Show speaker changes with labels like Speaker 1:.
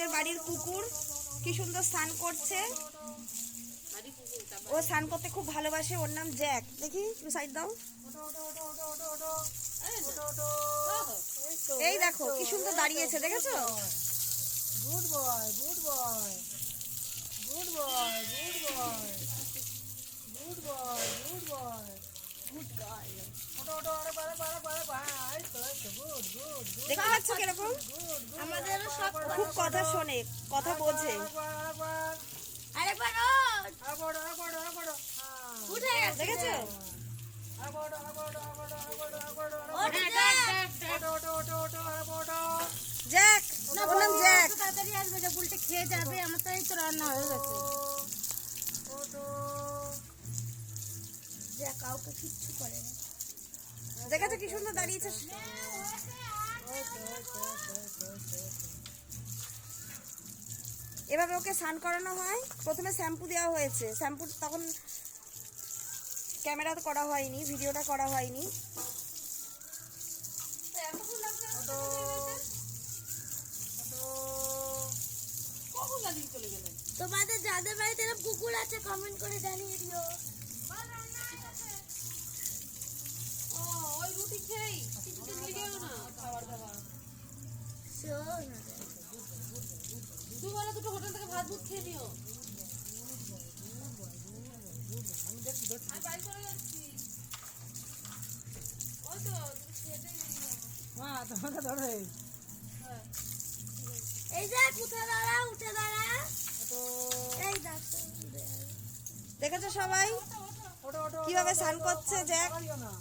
Speaker 1: আমাদের বাড়ির কুকুর কি সুন্দর স্নান করছে। ও স্নান করতে খুব ভালোবাসে। ওর নাম জ্যাক। দেখি সাইড দাও। এই দেখো কি সুন্দর দাঁড়িয়েছে, দেখেছো?
Speaker 2: Good boy, good boy, good boy, good boy, good boy, good boy, good girl. ওটো ওটো, আরে বারে বারে বারে ভাই, তো গুড গুড গুড।
Speaker 1: দেখতে পাচ্ছ কিরকম?
Speaker 3: আমাদেরও সব
Speaker 1: খুব কথা শোনে, কথা বোঝে।
Speaker 3: আরেকবার
Speaker 2: আবড় আবড় আবড়।
Speaker 3: উঠে গেছে,
Speaker 1: দেখেছো?
Speaker 2: আবড় আবড় আবড় আবড় আবড়।
Speaker 3: ওঠে
Speaker 2: ওটো ওটো ওটো ওটো আবড়।
Speaker 1: জ্যাক, ওর নাম জ্যাক।
Speaker 3: তাড়াতাড়ি আসবে, যে বুলটে খেয়ে যাবে। আমার তো এই তো রান্না হয়ে গেছে।
Speaker 2: ওটো
Speaker 3: যে কাউকে কিচ্ছু করে না।
Speaker 1: দেখেছো কি সুন্দর দাঁড়িয়েছে? এভাবে ওকে স্নান করানো হয়। প্রথমে শ্যাম্পু দেওয়া হয়েছে। শ্যাম্পু তখন ক্যামেরা করা হয়নি, ভিডিওটা করা হয়নি।
Speaker 3: তোমাদের যাদের বাড়িতে এরকম কুকুর আছে কমেন্ট করে জানিয়ে দিও। শোন,
Speaker 4: দুটো হোটেল থেকে ভাত বুট খেয়ে নিও। আমি বাড়ি চলে যাচ্ছি। ওই তো তুমি খেতে
Speaker 2: মা তোমাকে ধরে।
Speaker 3: এই যে উঠে দাঁড়া, উঠে দাঁড়া। এই দেখো,
Speaker 1: দেখেছো সবাই
Speaker 2: ওটো ওটো
Speaker 1: কিভাবে স্নান করছে জ্যাক?
Speaker 2: পারিও না।